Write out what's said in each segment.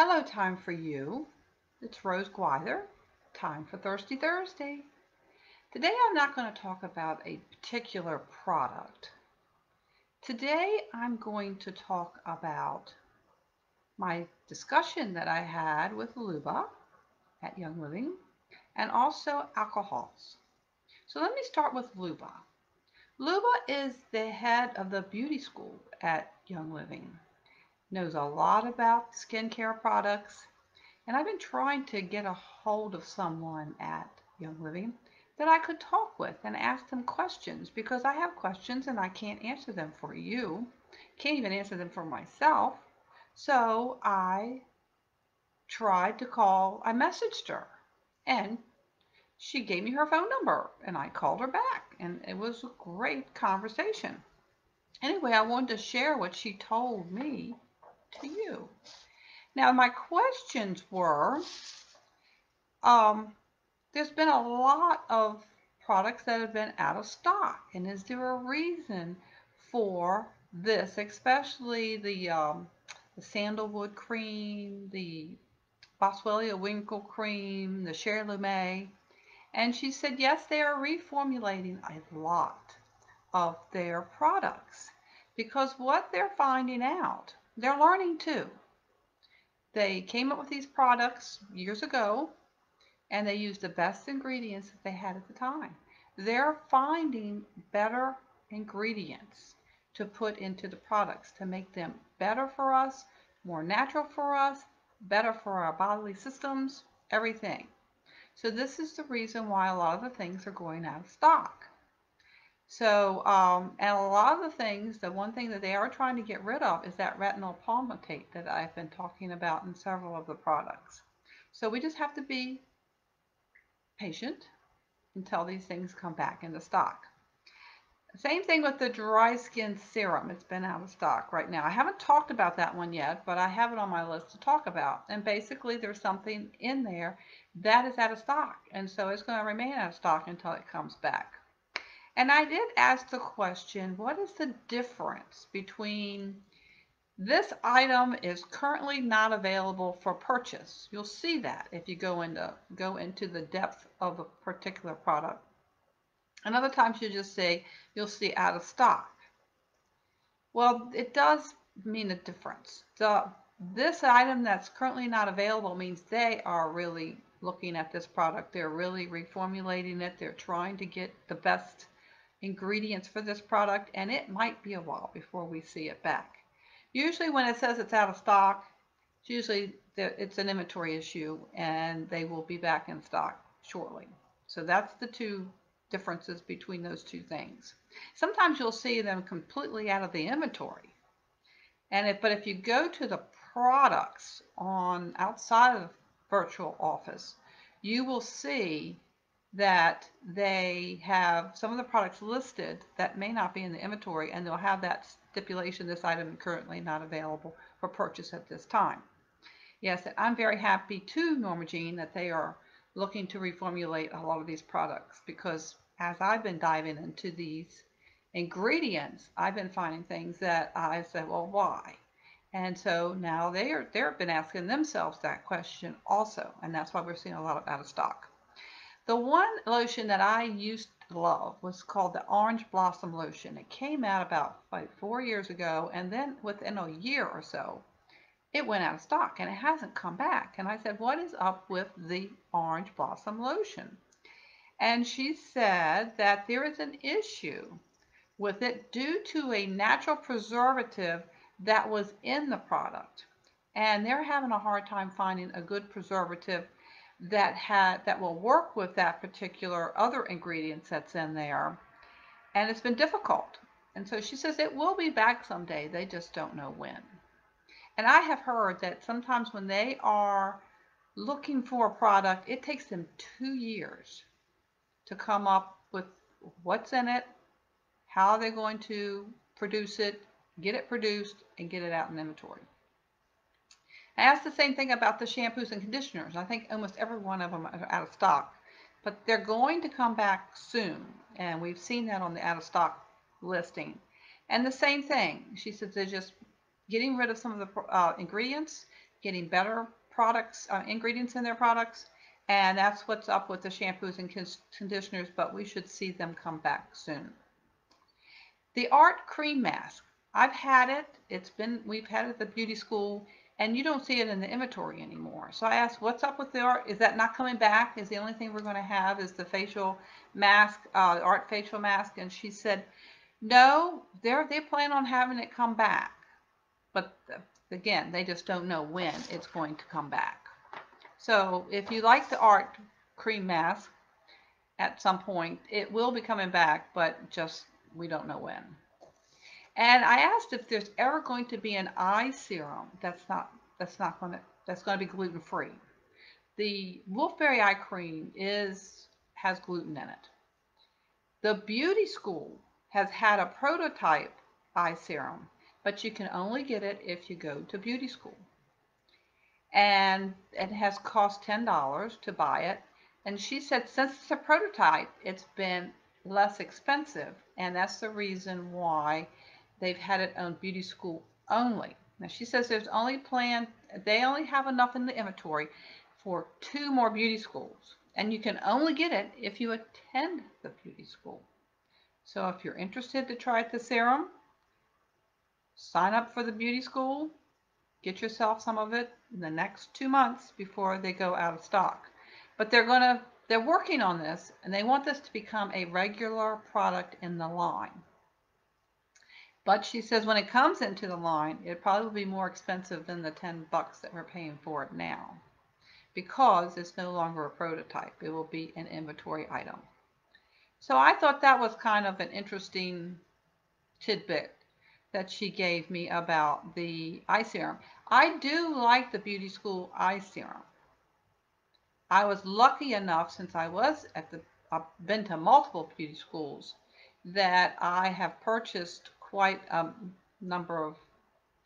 Hello, time for you. It's Rose Gwyther. Time for Thirsty Thursday. Today I'm not going to talk about a particular product. Today I'm going to talk about my discussion that I had with Luba at Young Living and also alcohols. So let me start with Luba. Luba is the head of the beauty school at Young Living. Knows a lot about skincare products. And I've been trying to get a hold of someone at Young Living that I could talk with and ask them questions because I have questions and I can't answer them for you. Can't even answer them for myself. So I tried to call, I messaged her and she gave me her phone number and I called her back and it was a great conversation. Anyway, I wanted to share what she told me to you. Now, my questions were, um, there's been a lot of products that have been out of stock, and is there a reason for this, especially the sandalwood cream, the Boswellia winkle cream, the Cher Lumet? And she said, yes, they are reformulating a lot of their products because what they're finding out, they're learning too. They came up with these products years ago and they used the best ingredients that they had at the time. They're finding better ingredients to put into the products to make them better for us, more natural for us, better for our bodily systems, everything. So this is the reason why a lot of the things are going out of stock. So, and a lot of the things, the one thing that they are trying to get rid of is that retinol palmitate that I've been talking about in several of the products. So we just have to be patient until these things come back into stock. Same thing with the dry skin serum. It's been out of stock right now. I haven't talked about that one yet, but I have it on my list to talk about. And basically there's something in there that is out of stock. And so it's going to remain out of stock until it comes back. And I did ask the question, what is the difference between this item is currently not available for purchase? You'll see that if you go into the depth of a particular product. And other times you'll see out of stock. Well, it does mean a difference. This item that's currently not available means they are really looking at this product. They're really reformulating it. They're trying to get the best ingredients for this product, and it might be a while before we see it back. Usually when it says it's out of stock, usually it's an inventory issue and they will be back in stock shortly. So that's the two differences between those two things. Sometimes you'll see them completely out of the inventory. But if you go to the products on outside of virtual office, you will see that they have some of the products listed that may not be in the inventory, and they'll have that stipulation, this item is currently not available for purchase at this time. Yes, I'm very happy too, Norma Jean, that they are looking to reformulate a lot of these products because as I've been diving into these ingredients, I've been finding things that I said, well, why? And so now they've been asking themselves that question also, and that's why we're seeing a lot of out of stock. The one lotion that I used to love was called the Orange Blossom Lotion. It came out about like 4 years ago, and then within a year or so, it went out of stock and it hasn't come back. And I said, what is up with the Orange Blossom Lotion? And she said that there is an issue with it due to a natural preservative that was in the product. And they're having a hard time finding a good preservative that will work with that particular other ingredients that's in there. And it's been difficult. And so she says it will be back someday. They just don't know when. And I have heard that sometimes when they are looking for a product, it takes them 2 years to come up with what's in it, how they're going to produce it, get it produced, and get it out in inventory. I asked the same thing about the shampoos and conditioners. I think almost every one of them are out of stock, but they're going to come back soon, and we've seen that on the out of stock listing. And the same thing, she says they're just getting rid of some of the ingredients. getting better products, ingredients in their products, and that's what's up with the shampoos and conditioners, but we should see them come back soon. The Art Cream Mask. I've had it. We've had it at the beauty school, and you don't see it in the inventory anymore. So I asked, what's up with the Art? Is that not coming back? Is the only thing we're going to have is the facial mask, Art facial mask? And she said, no, they plan on having it come back. But again, they just don't know when it's going to come back. So if you like the Art Cream Mask, at some point it will be coming back, but just we don't know when. And I asked if there's ever going to be an eye serum that's going to be gluten free. The Wolfberry eye cream has gluten in it. The beauty school has had a prototype eye serum, but you can only get it if you go to beauty school. And it has cost $10 to buy it. And she said since it's a prototype, it's been less expensive, and that's the reason why they've had it on beauty school only. Now she says they only have enough in the inventory for 2 more beauty schools, and you can only get it if you attend the beauty school. So if you're interested to try the serum, sign up for the beauty school. Get yourself some of it in the next 2 months before they go out of stock. But they're working on this, and they want this to become a regular product in the line. But she says when it comes into the line, it probably will be more expensive than the $10 that we're paying for it now, because it's no longer a prototype. It will be an inventory item. So I thought that was kind of an interesting tidbit that she gave me about the eye serum. I do like the beauty school eye serum. I was lucky enough, since I've been to multiple beauty schools, that I have purchased quite a number of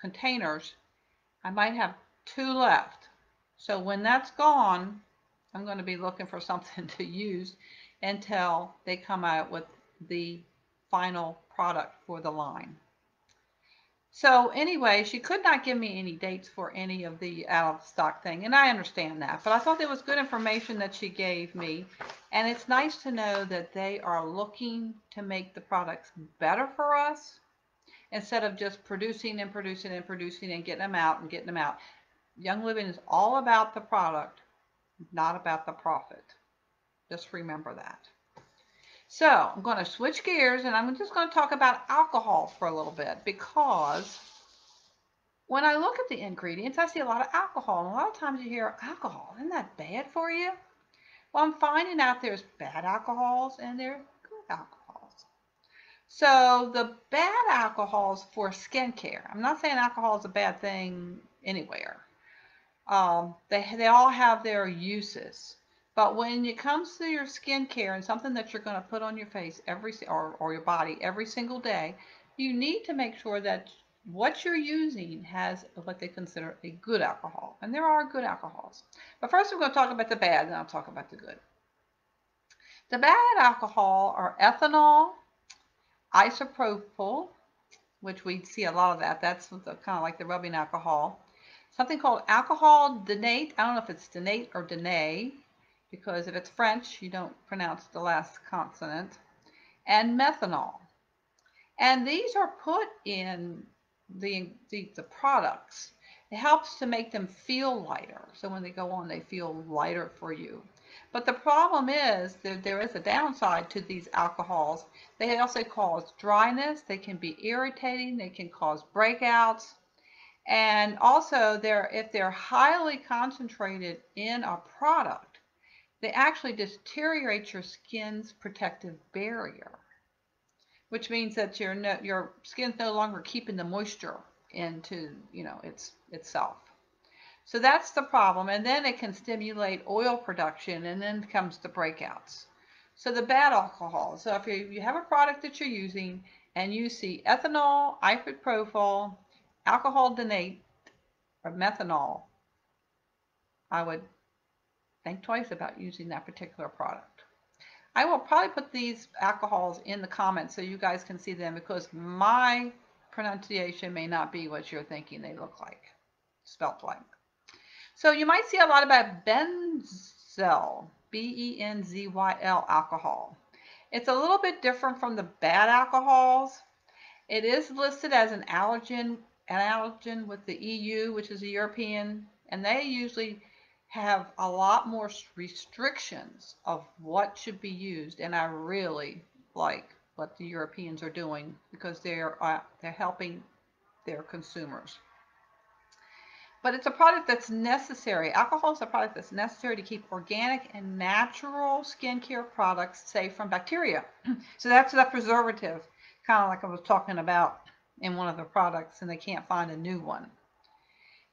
containers. I might have 2 left. So when that's gone, I'm going to be looking for something to use until they come out with the final product for the line. So anyway, she could not give me any dates for any of the out of stock thing, and I understand that, but I thought there was good information that she gave me, and it's nice to know that they are looking to make the products better for us instead of just producing and producing and producing and getting them out and getting them out. Young Living is all about the product, not about the profit. Just remember that. So I'm going to switch gears, and I'm just going to talk about alcohol for a little bit, because when I look at the ingredients, I see a lot of alcohol. And a lot of times you hear, alcohol, isn't that bad for you? Well, I'm finding out there's bad alcohols and there's good alcohols. So the bad alcohols for skincare, I'm not saying alcohol is a bad thing anywhere. They all have their uses. But when it comes to your skincare and something that you're going to put on your face or your body every single day, you need to make sure that what you're using has what they consider a good alcohol. And there are good alcohols. But first we're going to talk about the bad, and I'll talk about the good. The bad alcohol are ethanol, isopropyl, which we see a lot of that. That's kind of like the rubbing alcohol. Something called alcohol denate. I don't know if it's denate or denay, because if it's French, you don't pronounce the last consonant. And methanol. And these are put in the products. It helps to make them feel lighter. So when they go on, they feel lighter for you. But the problem is that there is a downside to these alcohols. They also cause dryness. They can be irritating. They can cause breakouts. And also, if they're highly concentrated in a product, they actually deteriorate your skin's protective barrier, which means that your skin's no longer keeping the moisture into itself. So that's the problem. And then it can stimulate oil production, and then comes the breakouts. So the bad alcohol. So if you have a product that you're using and you see ethanol, isopropyl, alcohol denate, or methanol, I would think twice about using that particular product. I will probably put these alcohols in the comments so you guys can see them, because my pronunciation may not be what you're thinking they look like, spelt like. So you might see a lot about benzyl, Benzyl alcohol. It's a little bit different from the bad alcohols. It is listed as an allergen with the EU, which is the European, and they usually have a lot more restrictions of what should be used. And I really like what the Europeans are doing because they're helping their consumers. But it's a product that's necessary. Alcohol is a product that's necessary to keep organic and natural skincare products safe from bacteria. So that's the preservative, kind of like I was talking about in one of the products, and they can't find a new one.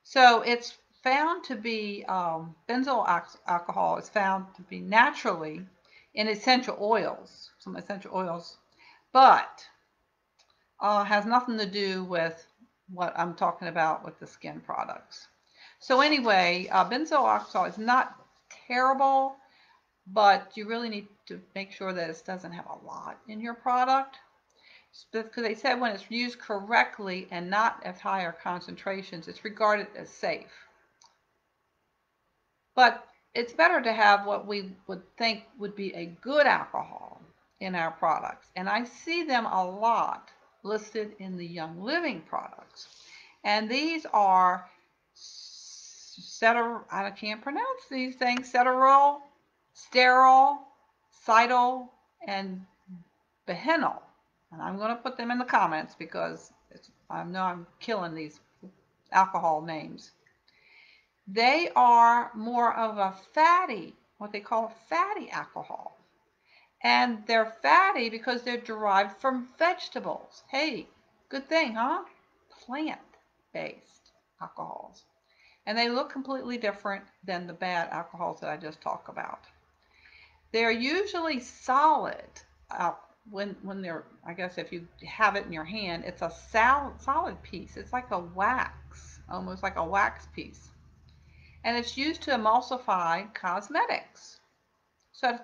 So it's found to be benzyl alcohol is found to be naturally in essential oils, some essential oils, but has nothing to do with what I'm talking about with the skin products. So anyway, benzoyl alcohol is not terrible, but you really need to make sure that it doesn't have a lot in your product. Because they said when it's used correctly and not at higher concentrations, it's regarded as safe. But it's better to have what we would think would be a good alcohol in our products. And I see them a lot listed in the Young Living products. And these are I can't pronounce these things, ceterol, sterol, cytol, and behenyl. And I'm going to put them in the comments because I know I'm killing these alcohol names. They are more of a fatty, what they call fatty alcohol. And they're fatty because they're derived from vegetables. Hey, good thing, huh? Plant-based alcohols. And they look completely different than the bad alcohols that I just talked about. They're usually solid. When they're, I guess if you have it in your hand, it's a solid piece. It's like a wax, almost like a wax piece. And it's used to emulsify cosmetics. So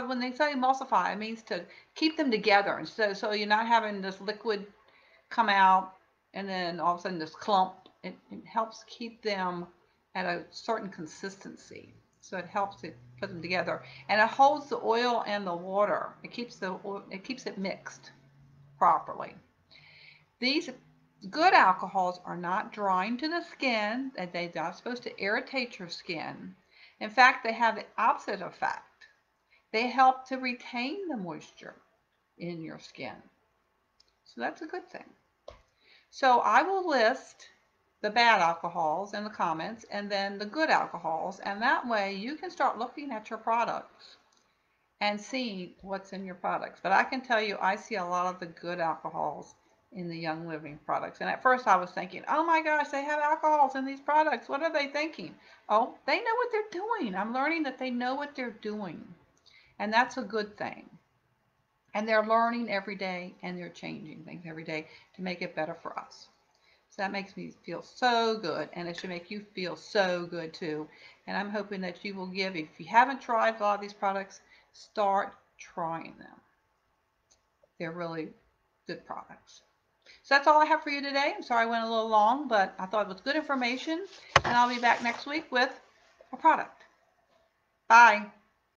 when they say emulsify, it means to keep them together. And so you're not having this liquid come out and then all of a sudden this clump. It helps keep them at a certain consistency. So it helps it put them together, and it holds the oil and the water. It keeps it mixed properly. These good alcohols are not drying to the skin, and they're not supposed to irritate your skin. In fact, they have the opposite effect. They help to retain the moisture in your skin. So that's a good thing. So I will list the bad alcohols in the comments and then the good alcohols, and that way you can start looking at your products and see what's in your products. But I can tell you I see a lot of the good alcohols in the Young Living products. And at first I was thinking, oh my gosh, they have alcohols in these products. What are they thinking? Oh, they know what they're doing. I'm learning that they know what they're doing. And that's a good thing. And they're learning every day and they're changing things every day to make it better for us. So that makes me feel so good, and it should make you feel so good too. And I'm hoping that you will give, if you haven't tried a lot of these products, start trying them. They're really good products. So that's all I have for you today. I'm sorry I went a little long, but I thought it was good information, and I'll be back next week with a product. Bye.